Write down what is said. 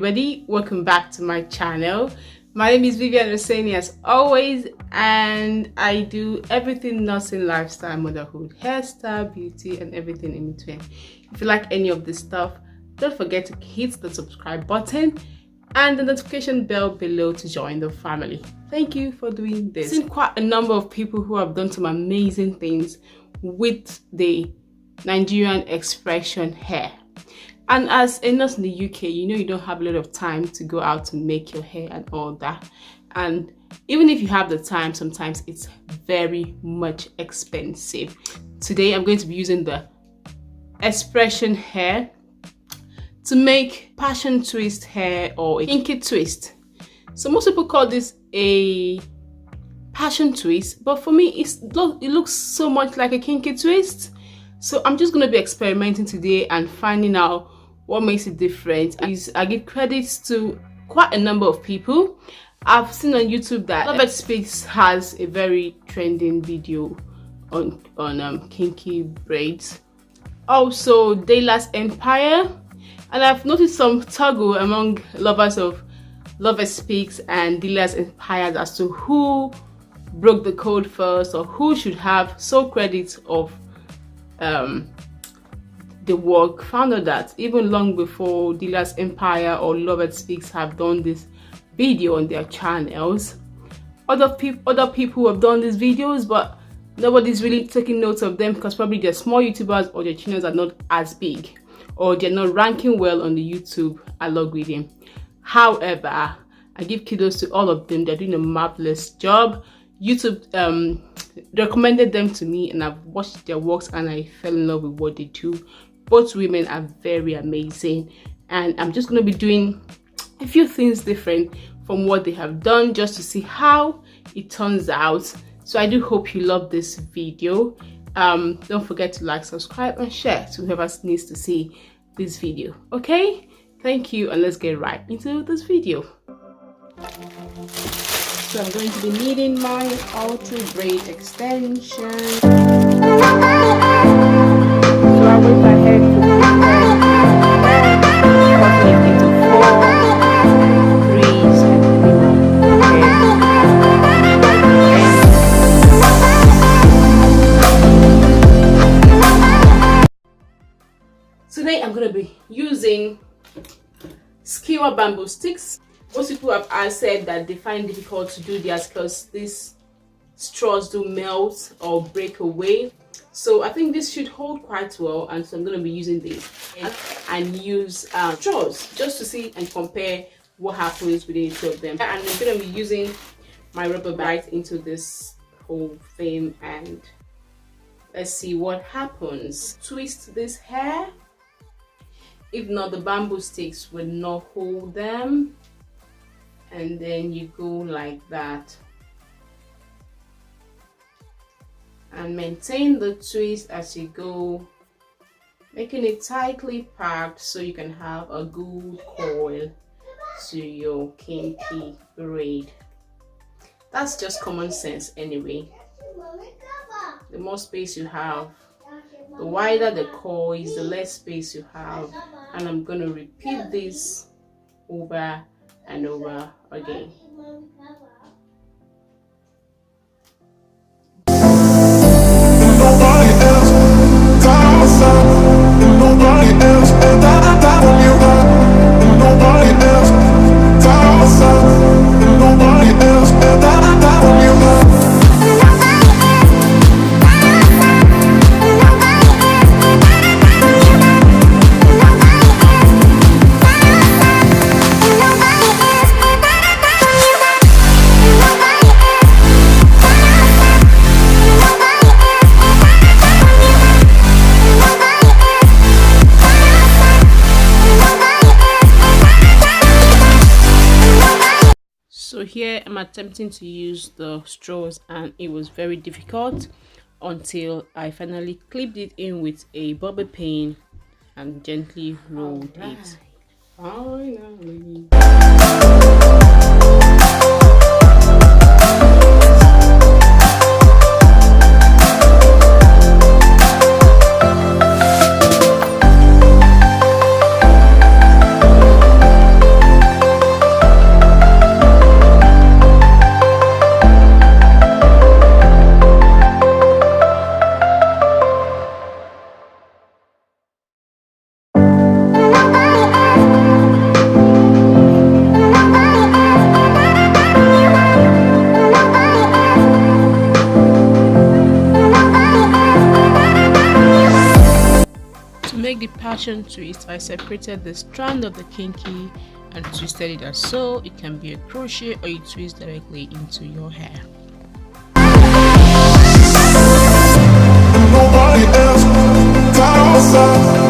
everybody, welcome back to my channel. My name is Vivianoseni as always, and I do everything nursing, lifestyle, motherhood, hairstyle, beauty, and everything in between. If you like any of this stuff, don't forget to hit the subscribe button and the notification bell below to join the family. Thank you for doing this. I've seen quite a number of people who have done some amazing things with the Nigerian Xpression hair. And as a nurse in the UK, you know you don't have a lot of time to go out to make your hair and all that. And even if you have the time, sometimes it's very much expensive. Today, I'm going to be using the Xpression hair to make passion twist hair or a kinky twist. So most people call this a passion twist, but for me, it looks so much like a kinky twist. So I'm just going to be experimenting today and finding out what makes it different. I give credits to quite a number of people. I've seen on YouTube that Lovett Speaks has a very trending video on kinky braids. Also, Dayla's Empire, and I've noticed some toggle among lovers of Lovett Speaks and Dayla's Empire as to who broke the code first or who should have sole credit of the work. Found out that even long before Dayla's Empire or Lovett Speaks have done this video on their channels, other people have done these videos, but nobody's really taking notes of them because probably they're small YouTubers or their channels are not as big or they're not ranking well on the YouTube algorithm. However, I give kudos to all of them. They're doing a marvelous job. YouTube recommended them to me and I've watched their works and I fell in love with what they do. Both women are very amazing, and I'm just going to be doing a few things different from what they have done just to see how it turns out. So I do hope you love this video. Don't forget to like, subscribe, and share to whoever needs to see this video. Okay, thank you, and let's get right into this video. So I'm going to be needing my ultra braid extension. So I went ahead to cut it into 4 threes and today I'm going to be using skewer bamboo sticks. Most people have said that they find it difficult to do theirs because these straws do melt or break away. So I think this should hold quite well, and so I'm going to be using this and use straws just to see and compare what happens with each of them. And I'm going to be using my rubber band into this whole thing, and let's see what happens. Twist this hair. If not, the bamboo sticks will not hold them. And then you go like that and maintain the twist as you go, making it tightly packed so you can have a good coil to your kinky braid. That's just common sense anyway. The more space you have, the wider the coils, the less space you have. And I'm going to repeat this over and over again. So here I'm attempting to use the straws, and it was very difficult until I finally clipped it in with a bobby pin and gently rolled it. Finally. the passion twist, I separated the strand of the kinky and twisted it as so. It can be a crochet or you twist directly into your hair. Nobody else got outside.